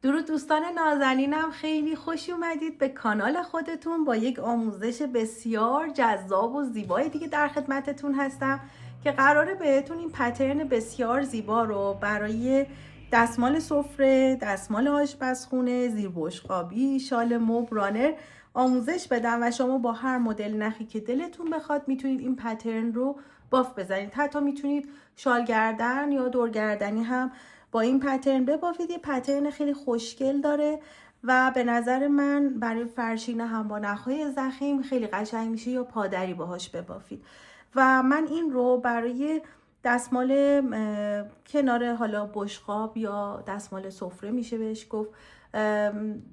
درود دوستان نازنینم، خیلی خوش اومدید به کانال خودتون. با یک آموزش بسیار جذاب و زیبای دیگه در خدمتتون هستم که قراره بهتون این پترن بسیار زیبا رو برای دستمال سفره، دستمال آشپزخونه، زیر بشقابی، شال موب، رانر آموزش بدم و شما با هر مدل نخی که دلتون بخواد میتونید این پترن رو باف بزنید. حتی میتونید شال گردن یا دورگردنی هم با این پترن ببافید. یه پترن خیلی خوشگل داره و به نظر من برای فرشینه هم با نخهای ضخیم خیلی قشنگ میشه یا پادری باهاش ببافید. و من این رو برای دستمال کنار حالا بشقاب یا دستمال سفره میشه بهش گفت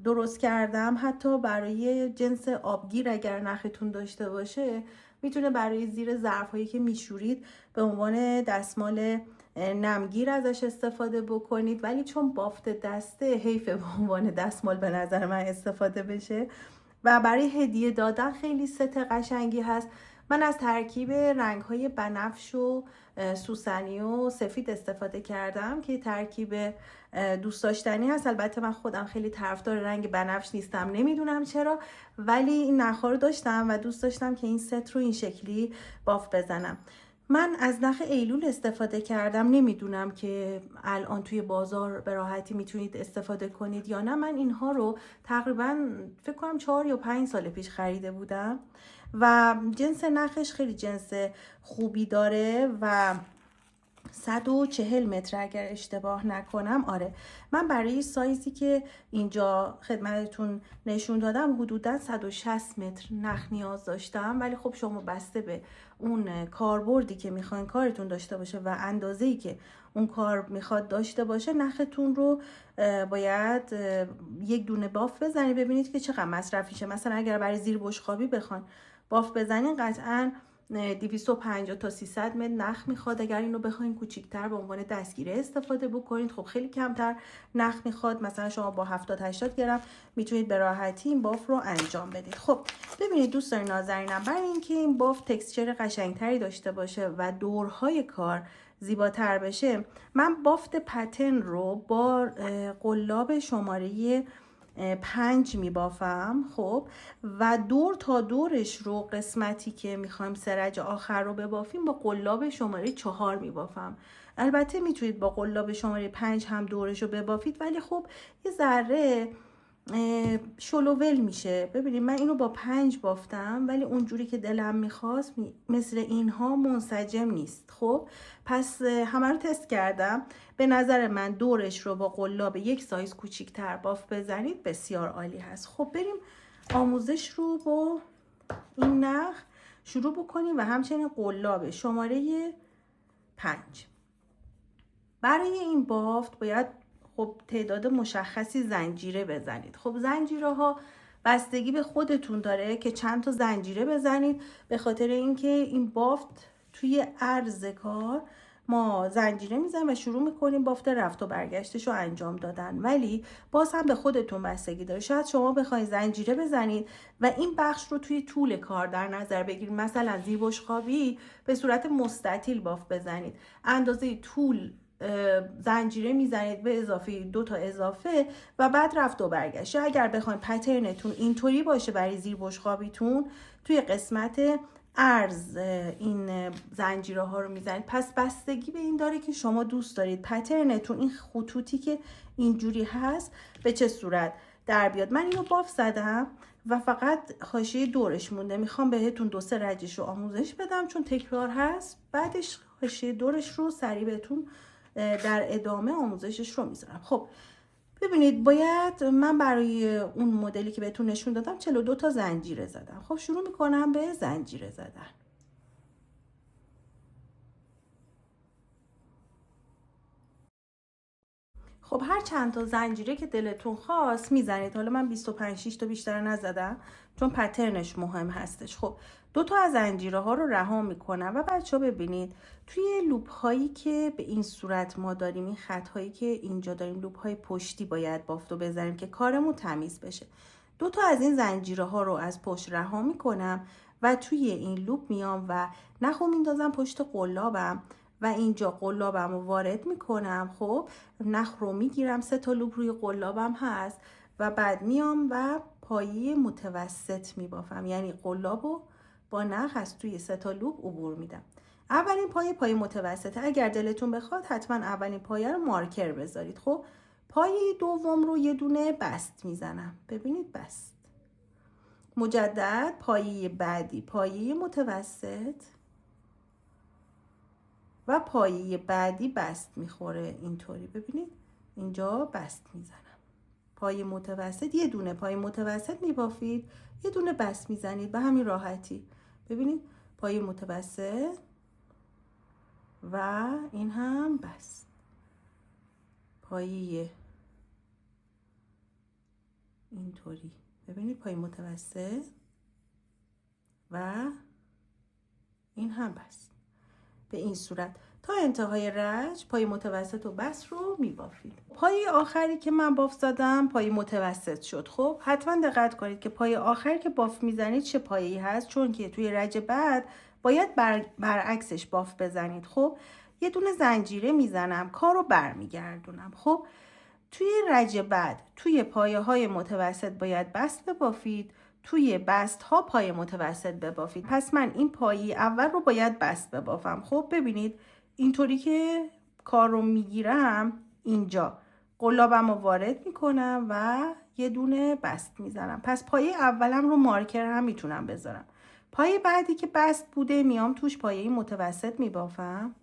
درست کردم. حتی برای جنس آبگیر اگر نختون داشته باشه میتونه برای زیر ظرف‌هایی که میشورید به عنوان دستمال نمگیر ازش استفاده بکنید، ولی چون بافت دسته حیف به عنوان دستمال به نظر من استفاده بشه. و برای هدیه دادن خیلی ست قشنگی هست. من از ترکیب رنگ‌های بنفش و سوسنی و سفید استفاده کردم که ترکیب دوست داشتنی هست. البته من خودم خیلی طرفدار رنگ بنفش نیستم، نمیدونم چرا، ولی این نخ‌ها رو داشتم و دوست داشتم که این ست رو این شکلی باف بزنم. من از نخ ایلول استفاده کردم، نمیدونم که الان توی بازار به راحتی میتونید استفاده کنید یا نه. من اینها رو تقریبا فکر کنم 4 یا 5 سال پیش خریده بودم و جنس نخش خیلی جنس خوبی داره و 140 متر اگر اشتباه نکنم. آره، من برای سایزی که اینجا خدمتتون نشون دادم حدودا 160 متر نخ نیاز داشتم، ولی خب شما بسته به اون کاربردی که میخواین کارتون داشته باشه و اندازه‌ای که اون کار میخواد داشته باشه نختون رو باید یک دونه باف بزنید. ببینید که چقدر مصرفیشه. مثلا اگر برای زیر بشقابی بخواین باف بزنین قطعاً 250 تا 300 متر نخ میخواد. اگر اینو بخواین کوچیک‌تر به عنوان دستگیره استفاده بکنید خب خیلی کمتر نخ میخواد. مثلا شما با 70 80 گرم میتونید به راحتی این باف رو انجام بدید. خب ببینید دوستان نازنینم، برای اینکه این باف تکسچر قشنگتری داشته باشه و دورهای کار زیباتر بشه، من بافت پترن رو با قلاب شماره 5 میبافم. خب و دور تا دورش رو قسمتی که میخوایم سرج آخر رو ببافیم با قلاب شماره 4 میبافم. البته میتونید با قلاب شماره 5 هم دورش رو ببافید، ولی خب یه ذره شلوول میشه. ببینید من اینو با 5 بافتم ولی اونجوری که دلم میخواست مثل اینها منسجم نیست. خب پس همه رو تست کردم. به نظر من دورش رو با قلاب یک سایز کوچیک‌تر باف بزنید بسیار عالی هست. خب بریم آموزش رو با این نخ شروع بکنیم و همچنین قلاب شماره 5. برای این بافت باید خب تعداد مشخصی زنجیره بزنید. خب زنجیره ها بستگی به خودتون داره که چند تا زنجیره بزنید، به خاطر اینکه این بافت توی عرض کار ما زنجیره میزنیم و شروع میکنیم بافت رفت و برگشتش رو انجام دادن، ولی باز هم به خودتون بستگی داره. شاید شما بخواید زنجیره بزنید و این بخش رو توی طول کار در نظر بگیرید. مثلا زیر بشقابی به صورت مستطیل باف بزنید، اندازه طول زنجیره میزنید به اضافه 2 تا اضافه و بعد رفت و برگشت. اگر بخواید پترنتون اینطوری باشه برای زیر بشقابیتون توی قسمت عرض این زنجیره ها رو میزنید. پس بستگی به این داره که شما دوست دارید پترنتون این خطوطی که اینجوری هست به چه صورت در بیاد. من اینو باف زدم و فقط حاشیه دورش مونده. میخوام بهتون 2-3 رجش رو آموزش بدم چون تکرار هست، بعدش حاشیه دورش رو سریع بهتون در ادامه آموزشش رو میذارم. خب ببینید باید من برای اون مدلی که بهتون نشون دادم 42 تا زنجیره زدم. خب شروع میکنم به زنجیره زدن. خب هر چند تا زنجیره که دلتون خواست میزنید. حالا من 25-6 تا بیشتر نزدم چون پترنش مهم هستش. خب 2 تا از زنجیره ها رو رها میکنم و بچه ها ببینید توی لوپ هایی که به این صورت ما داریم، این خط هایی که اینجا داریم، لوپ های پشتی باید بافتو بزنیم که کارمون تمیز بشه. 2 تا از این زنجیره ها رو از پشت رها میکنم و توی این لوپ میام و نخو میندازم پشت قلابم و اینجا قلابم رو وارد میکنم. خب نخ رو میگیرم، 3 تا لوپ روی قلابم هست و بعد میام و پایه متوسط میبافم، یعنی قلاب رو با نخ از توی 3 تا لوپ عبور میدم. اولین پایه متوسطه. اگر دلتون بخواد حتما اولین پایه رو مارکر بذارید. خب پایه دوم رو یه دونه بست میزنم. ببینید بست. مجدد پایه بعدی پایه متوسط و پایه بعدی بست میخوره. اینطوری ببینید اینجا بست میزنم. پایه متوسط، یه دونه پایه متوسط میبافید، یه دونه بست میزنید به همین راحتی. ببینید پایه متوسط و این هم بست. پایه اینطوری ببینید پایه متوسط و این هم بست. به این صورت تا انتهای رج پای متوسط و بست رو میبافید. پای آخری که من باف زدم پای متوسط شد. خب حتما دقت کنید که پای آخری که باف میزنید چه پایه‌ای هست، چون که توی رج بعد باید برعکسش باف بزنید. خب یه دونه زنجیره میزنم، کارو برمیگردونم. خب توی رج بعد توی پایه های متوسط باید بست ببافید، توی بست ها پای متوسط ببافید. پس من این پایه اول رو باید بست ببافم. خب ببینید اینطوری که کار رو میگیرم، اینجا قلابم رو وارد میکنم و یه دونه بست میزنم. پس پایه اولم رو مارکر هم میتونم بذارم. پایه بعدی که بست بوده میام توش پایه متوسط میبافم.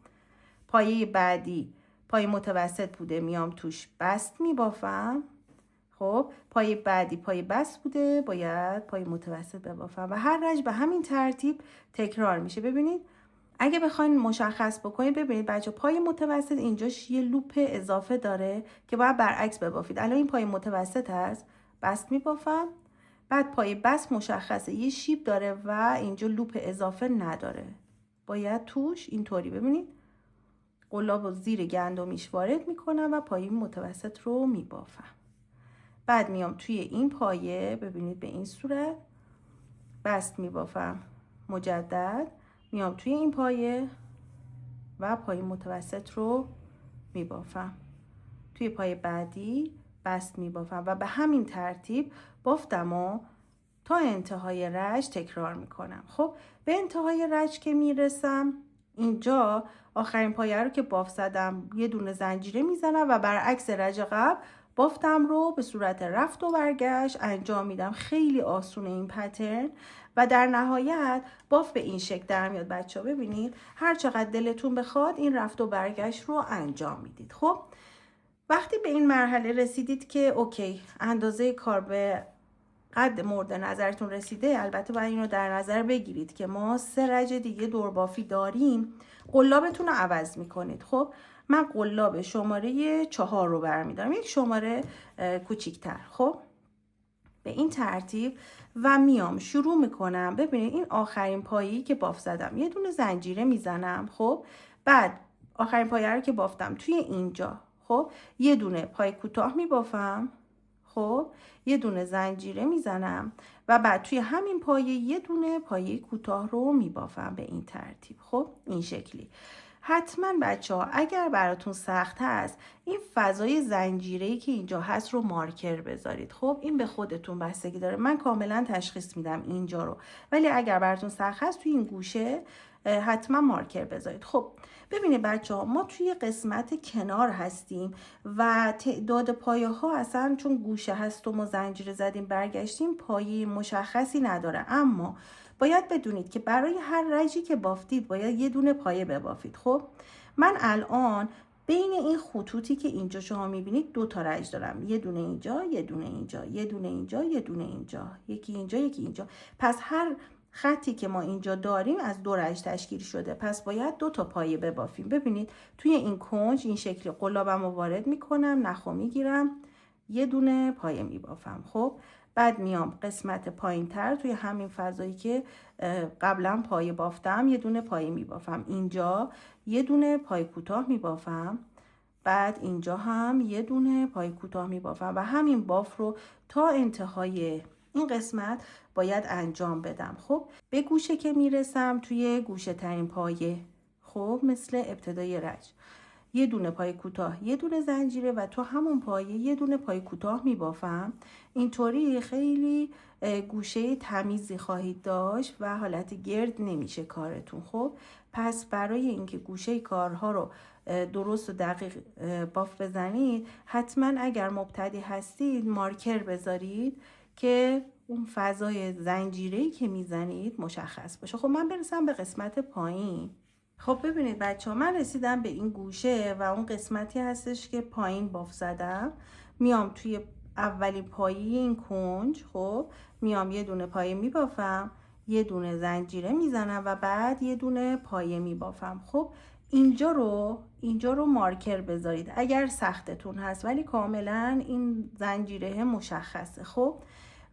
پایه بعدی پای متوسط بوده میام توش بست میبافم. خب پای بعدی پای بست بوده باید پای متوسط ببافم و هر رج به همین ترتیب تکرار میشه. ببینید اگه بخواین مشخص بکنید، ببینید بچه پای متوسط اینجاش یه لوپ اضافه داره که باید برعکس ببافید. الان این پای متوسط هست، بست میبافم، بعد پای بست مشخصه یه شیب داره و اینجا لوپ اضافه نداره، باید توش اینطوری ببینید قلاب رو زیر گندمیش وارد میکنم و پای متوسط رو میبافم. بعد میام توی این پایه ببینید به این صورت بست میبافم، مجدد میام توی این پایه و پای متوسط رو میبافم، توی پای بعدی بست میبافم و به همین ترتیب بافتم و تا انتهای رج تکرار میکنم. خب به انتهای رج که میرسم، اینجا آخرین پایه رو که باف زدم یه دونه زنجیره میزنم و برعکس رج قبل بافتم رو به صورت رفت و برگشت انجام میدم. خیلی آسونه این پترن و در نهایت باف به این شکل در میاد. بچه ها ببینید هر چقدر دلتون بخواد این رفت و برگشت رو انجام میدید. خب وقتی به این مرحله رسیدید که اوکی اندازه کار به قد مورد نظرتون رسیده، البته باید اینو در نظر بگیرید که ما 3 رج دیگه دوربافی داریم، قلابتون رو عوض میکنید. خب من قلاب شماره 4 رو برمیدارم، یک شماره کوچیک‌تر. خب به این ترتیب و میام شروع میکنم. ببینید این آخرین پایه‌ای که باف زدم یه دونه زنجیره میزنم. خب بعد آخرین پایه رو که بافتم توی اینجا خب یه دونه پای کوتاه میبافم، خب یه دونه زنجیره میزنم و بعد توی همین پایه یه دونه پایه کوتاه رو میبافم به این ترتیب. خب این شکلی. حتما بچه ها اگر براتون سخت هست این فضای زنجیره‌ای که اینجا هست رو مارکر بذارید. خب این به خودتون بستگی داره، من کاملا تشخیص میدم اینجا رو، ولی اگر براتون سخت هست توی این گوشه حتما مارکر بذارید. خب ببینید بچه ها ما توی قسمت کنار هستیم و تعداد پایه ها اصلا چون گوشه هست و ما زنجیره زدیم برگشتیم پایه مشخصی نداره، اما باید بدونید که برای هر رجی که بافتید باید یه دونه پایه ببافید. خب من الان بین این خطوطی که اینجا شما میبینید 2 تا رج دارم، یه دونه اینجا، یه دونه اینجا، یه دونه اینجا، یه دونه اینجا، یکی اینجا، یکی اینجا. پس هر خطی که ما اینجا داریم از 2 رج تشکیل شده، پس باید 2 تا پایه ببافیم. ببینید توی این کنج این شکلی قلابم رو وارد میکنم، نخو میگیرم، یه دونه پایه میبافم. خب بعد میام قسمت پایین تر توی همین فضایی که قبلا پایه بافتم یه دونه پایه میبافم، اینجا یه دونه پای کوتاه میبافم، بعد اینجا هم یه دونه پای کوتاه میبافم و همین باف رو تا انتهای این قسمت باید انجام بدم. خب به گوشه که میرسم توی گوشه ترین پایه، خب مثل ابتدای رج، یه دونه پای کوتاه یه دونه زنجیره و تو همون پایه یه دونه پای کوتاه میبافم. اینطوری خیلی گوشه تمیزی خواهید داشت و حالت گرد نمیشه کارتون. خب پس برای اینکه گوشه کارها رو درست و دقیق باف بزنید، حتما اگر مبتدی هستید مارکر بذارید که اون فضای زنجیره‌ای که میزنید مشخص باشه. خب من برسم به قسمت پایین. خب ببینید بچه ها، من رسیدم به این گوشه و اون قسمتی هستش که پایین باف زدم. میام توی اولین پایه این کنج، خب میام یه دونه پایه میبافم، یه دونه زنجیره میزنم و بعد یه دونه پایه میبافم. خب اینجا رو مارکر بذارید اگر سختتون هست، ولی کاملا این زنجیره مشخصه. خب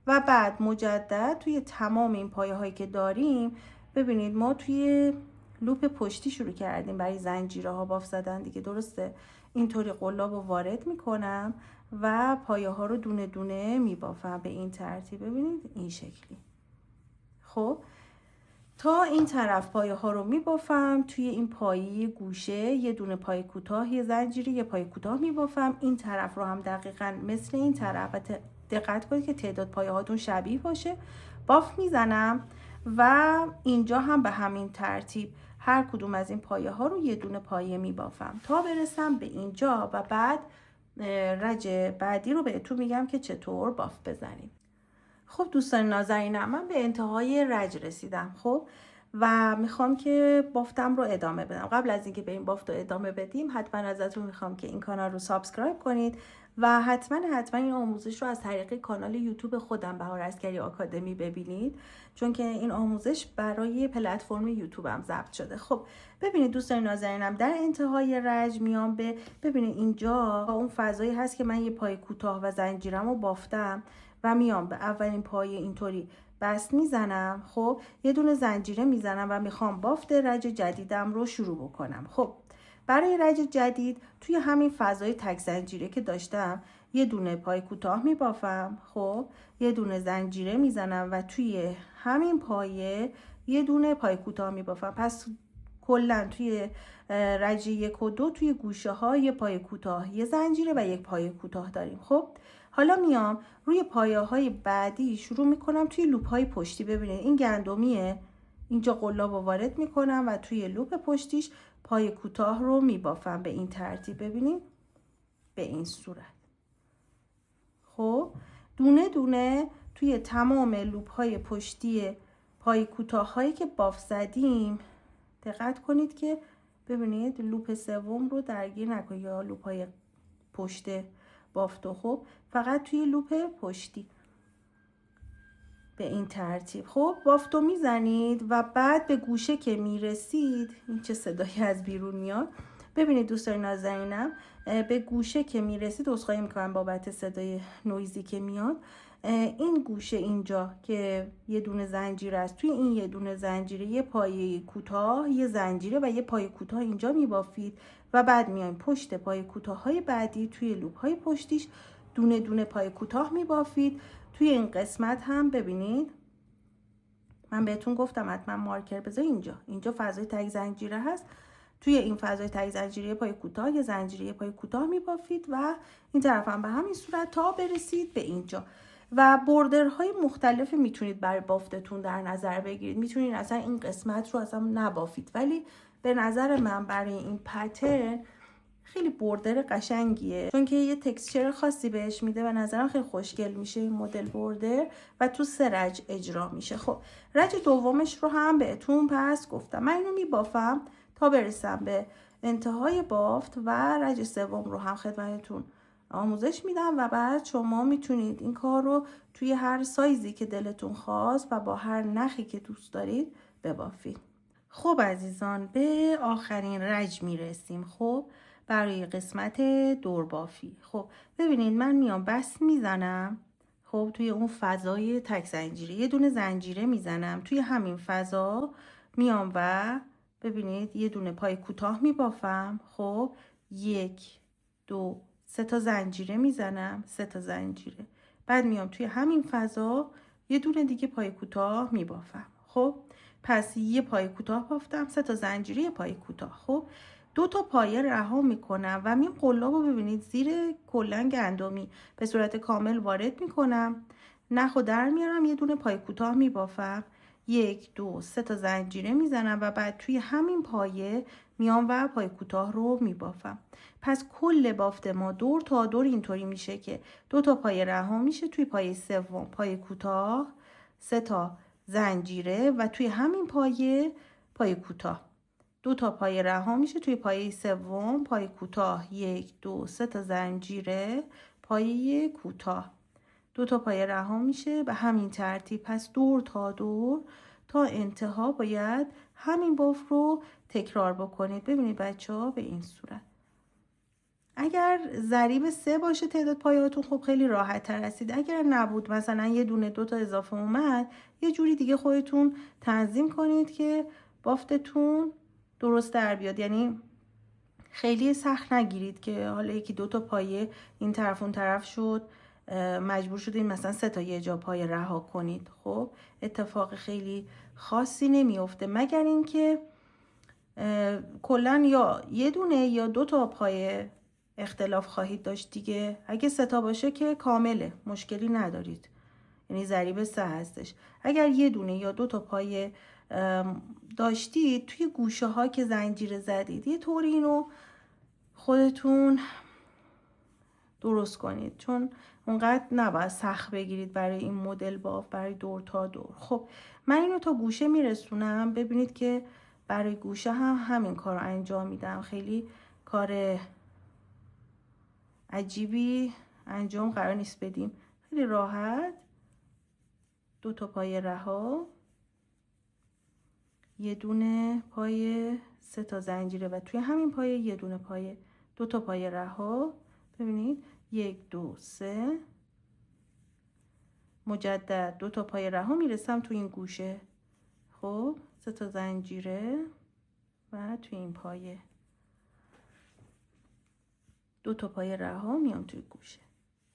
و بعد مجدد توی تمام این پایه هایی که داریم، ببینید ما توی لوپ پشتی شروع کردیم برای زنجیره ها باف زدن دیگه، درسته؟ اینطوری قلاب رو وارد میکنم و پایه ها رو دونه دونه میبافم به این ترتیب. ببینید این شکلی. خب تا این طرف پایه ها رو میبافم، توی این پایه گوشه یه دونه پای کوتاه یه زنجیره یه پای کوتاه میبافم. این طرف رو هم دقیقاً مثل این طرف، و دقت کنید که تعداد پایه هاتون شبیه باشه، باف میزنم و اینجا هم به همین ترتیب هر کدوم از این پایه ها رو یه دونه پایه میبافم تا برسم به اینجا و بعد رج بعدی رو بهتون میگم که چطور باف بزنیم. خب دوستان نازنینم، من به انتهای رج رسیدم. خب و میخوام که بافتم رو ادامه بدم. قبل از اینکه به این بافت رو ادامه بدیم، حتما ازتون میخوام که این کانال رو سابسکرایب کنید و حتما این آموزش رو از طریق کانال یوتیوب خودم بهار عسکری آکادمی ببینید، چون که این آموزش برای پلتفرم یوتیوبم ضبط شده. خب ببینید دوستان نازنینم، در انتهای رج میام ببینید اینجا اون فضایی هست که من یه پای کوتاه و زنجیرم رو بافتم و میام به اولین پایه اینطوری بست میزنم. خب یه دونه زنجیره میزنم و میخوام بافت رج جدیدم رو شروع بکنم. خب برای رج جدید توی همین فضای تک زنجیره که داشتم یه دونه پای کوتاه میبافم، خب یه دونه زنجیره میزنم و توی همین پایه یه دونه پای کوتاه میبافم. پس کلا توی رج 1 و 2 توی گوشه ها یه پای کوتاه یه زنجیره و یک پای کوتاه داریم. خب حالا میام روی پایه های بعدی شروع میکنم توی لوپ های پشتی. ببینید این گندمیه، اینجا قلاب رو وارد میکنم و توی لوپ پشتیش پای کوتاه رو میبافم به این ترتیب. ببینید به این صورت. خب دونه دونه توی تمام لوپ های پشتی پای کوتاه هایی که باف زدیم دقت کنید که ببینید لوپ سوم رو درگیر نکنید یا لوپ های پشت بافتو. خب فقط توی لوپ پشتی به این ترتیب. خب بافتو میزنید و بعد به گوشه که میرسید، این چه صدایی از بیرون میاد، ببینید دوستان نازنینم، به گوشه که میرسید، عذرخواهی میکنم بابت صدای نویزی که میاد، این گوشه اینجا که یه دونه زنجیره است، توی این یه دونه زنجیره یه پایه کوتاه یه زنجیره و یه پایه کوتاه اینجا میبافید و بعد میایم پشت پایه کوتاه های بعدی توی لوپ های پشتیش دونه دونه پایه کوتاه میبافید. توی این قسمت هم ببینید من بهتون گفتم حتما مارکر بذار، اینجا فضای تک زنجیره هست، توی این فضای تک زنجیره پای کوتاه یه زنجیره پای کوتاه میبافید و این طرف هم به همین صورت تا برسید به اینجا. و بردرهای مختلفی میتونید برای بافتتون در نظر بگیرید. میتونید اصلا این قسمت رو اصلا نبافید، ولی به نظر من برای این پترن خیلی بردر قشنگیه، چون که یه تکسچر خاصی بهش میده و نظرم خیلی خوشگل میشه این مدل بردر و تو 3 رج اجرا میشه. خب رج دومش رو هم بهتون پس گفتم، من اینو میبافم تا برسم به انتهای بافت و رج سوم رو هم خدمتتون آموزش میدم و بعد شما میتونید این کار رو توی هر سایزی که دلتون خواست و با هر نخی که دوست دارید ببافید. خب عزیزان به آخرین رج میرسیم. خب برای قسمت دوربافی. خب ببینید من میام بست میزنم. خب توی اون فضای تک زنجیره یه دونه زنجیره میزنم، توی همین فضا میام و ببینید یه دونه پای کوتاه میبافم. خب 1 2 3 تا زنجیره میزنم، 3 تا زنجیره، بعد میام توی همین فضا یه دونه دیگه پای کوتاه میبافم. خب پس یه پایه کوتاه بافتم، 3 تا زنجیره، یه پایه کوتاه. خب 2 تا پایه رها میکنم و این قلاب رو ببینید زیر کلا گندمی به صورت کامل وارد میکنم، نخو در میارم، یه دونه پایه کوتاه میبافم، 1 2 3 تا زنجیره میزنم و بعد توی همین پایه میام و پایه کوتاه رو میبافم. پس کل بافت ما دور تا دور اینطوری میشه که 2 تا پایه رها میشه، توی پایه سوم پایه کوتاه، 3 تا زنجیره و توی همین پایه کوتاه 2 تا پایه رها میشه، توی پایه سوم پایه کوتاه، 1 2 3 تا زنجیره، پایه کوتاه، 2 تا پایه رها میشه به همین ترتیب. پس دور تا دور تا انتها باید همین بافت رو تکرار بکنید. ببینید بچه ها به این صورت. اگر ضریب 3 باشه تعداد پایهاتون خب خیلی راحت تر هستید. اگر نبود مثلا یه دونه 2 تا اضافه اومد، یه جوری دیگه خودتون تنظیم کنید که بافتتون درست در بیاد. یعنی خیلی سخت نگیرید که حالا یکی 2 تا پایه این طرف اون طرف شد، مجبور شدید مثلا 3 تا یه جا پایه رها کنید. خب اتفاق خیلی خاصی نمیفته مگر اینکه کلا یا یه دونه یا 2 تا پایه اختلاف خواهید داشت دیگه. اگه 3 تا باشه که کامله، مشکلی ندارید، یعنی ضریب 3 هستش. اگر یه دونه یا 2 تا پایه داشتید توی گوشه ها که زنجیره زدید، یه طوری اینو خودتون درست کنید، چون اونقدر نباید سخت بگیرید برای این مدل باف، برای دور تا دور. خب من اینو تا گوشه میرسونم. ببینید که برای گوشه هم همین کار رو انجام میدم، خیلی کار عجیبی انجام قرار نیست بدیم، خیلی راحت. 2 تا پایه رها، یه دونه پایه، 3 تا زنجیره و توی همین پایه یه دونه پایه، 2 تا پایه رها. ببینید 1 2 3 مجدد 2 تا پایه رها میرسم توی این گوشه. خب 3 تا زنجیره و توی این پایه 2 تا پایه رها میام توی گوشه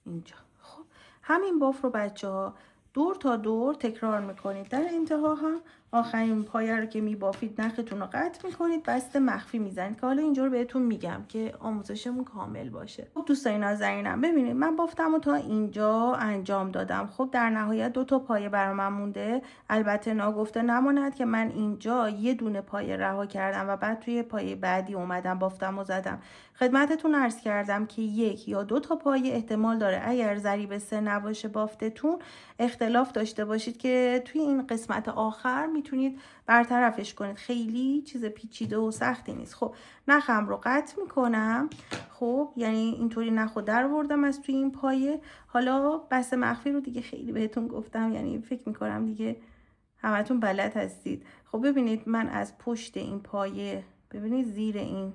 اینجا. خب همین باف رو بچه ها دور تا دور تکرار میکنید. در انتها هم آخرین پایه رو که میبافید نختون رو قطع میکنید، بسته مخفی میزنید که حالا اینجا رو بهتون میگم که آموزشمون کامل باشه. خب دوستای نازنینم ببینید من بافتم رو تا اینجا انجام دادم. خب در نهایت 2 تا پایه برام مونده. البته ناگفته نماند که من اینجا یه دونه پایه رها کردم و بعد توی پایه بعدی اومدم بافتم و زدم. خدمتتون عرض کردم که 1 یا 2 تا پایه احتمال داره اگر ضریب 3 نباشه بافتتون اختلاف داشته باشید که توی این قسمت آخر میتونید برطرفش کنید. خیلی چیز پیچیده و سختی نیست. خب نخم رو قطع میکنم. خب یعنی اینطوری نخو در بردم از توی این پایه. حالا بسته مخفی رو دیگه خیلی بهتون گفتم، یعنی فکر میکنم دیگه همتون بلد هستید. خب ببینید من از پشت این پایه، ببینید زیر این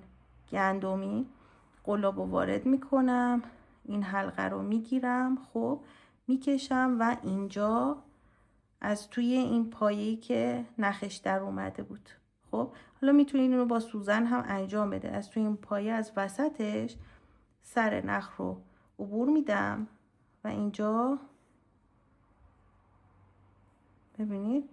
گندمی قلاب رو وارد میکنم، این حلقه رو میگیرم، خب میکشم و اینجا از توی این پایه‌ای که نخش در اومده بود. خب حالا میتونید اینو با سوزن هم انجام بده. از توی این پایه از وسطش سر نخ رو عبور میدم و اینجا ببینید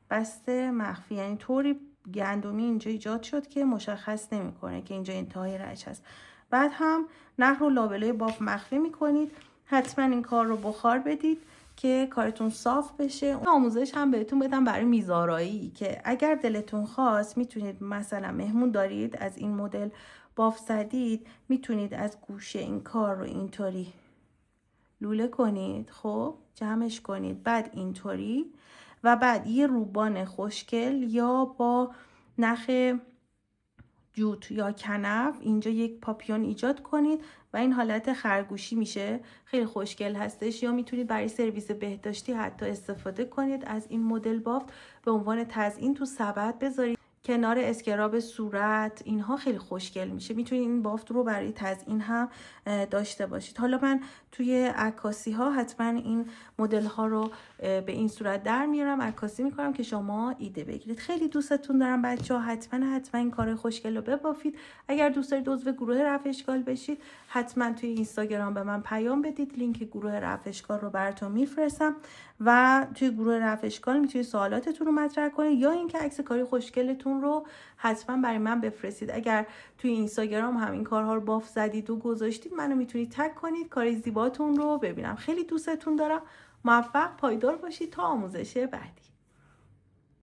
بسته مخفی، یعنی طوری گندمی اینجا ایجاد شد که مشخص نمیکنه که اینجا انتهای رچ هست. بعد هم نخ رو لابلای باف مخفی میکنید. حتما این کار رو بخار بدید که کارتون صاف بشه. آموزش هم بهتون بدم برای میزارایی که اگر دلتون خواست میتونید مثلا مهمون دارید از این مدل باف زدید، میتونید از گوشه این کار رو اینطوری لوله کنید، خب جمعش کنید، بعد اینطوری و بعد یه روبان خوشگل یا با نخ جوت یا کنف اینجا یک پاپیون ایجاد کنید و این حالت خرگوشی میشه، خیلی خوشگل هستش. یا میتونید برای سرویس بهداشتی حتی استفاده کنید از این مدل بافت به عنوان تزیین تو سبد بذارید. کنار اسکراب صورت، اینها خیلی خوشگل میشه. میتونید این بافت رو برای تزیین هم داشته باشید. حالا من توی عکاسی ها حتما این مدل ها رو به این صورت در میارم، عکاسی میکنم که شما ایده بگیرید. خیلی دوستتون دارم بچه ها، حتما این کار خوشگل رو ببافید. اگر دوست دارید عضو گروه رفع اشکال بشید، حتما توی اینستاگرام به من پیام بدید، لینک گروه رفع اشکال رو براتون میفرستم و توی گروه رفع اشکال میتونید سوالاتتون رو مطرح کنید یا اینکه عکس کاری خوشگلتون رو حتما برای من بفرستید. اگر توی اینستاگرام همین کارها رو باف زدید و گذاشتید، منو میتونید تگ کنید، کار زیباتون رو ببینم. خیلی دوستتون دارم. موفق پایدار باشید تا آموزش بعدی.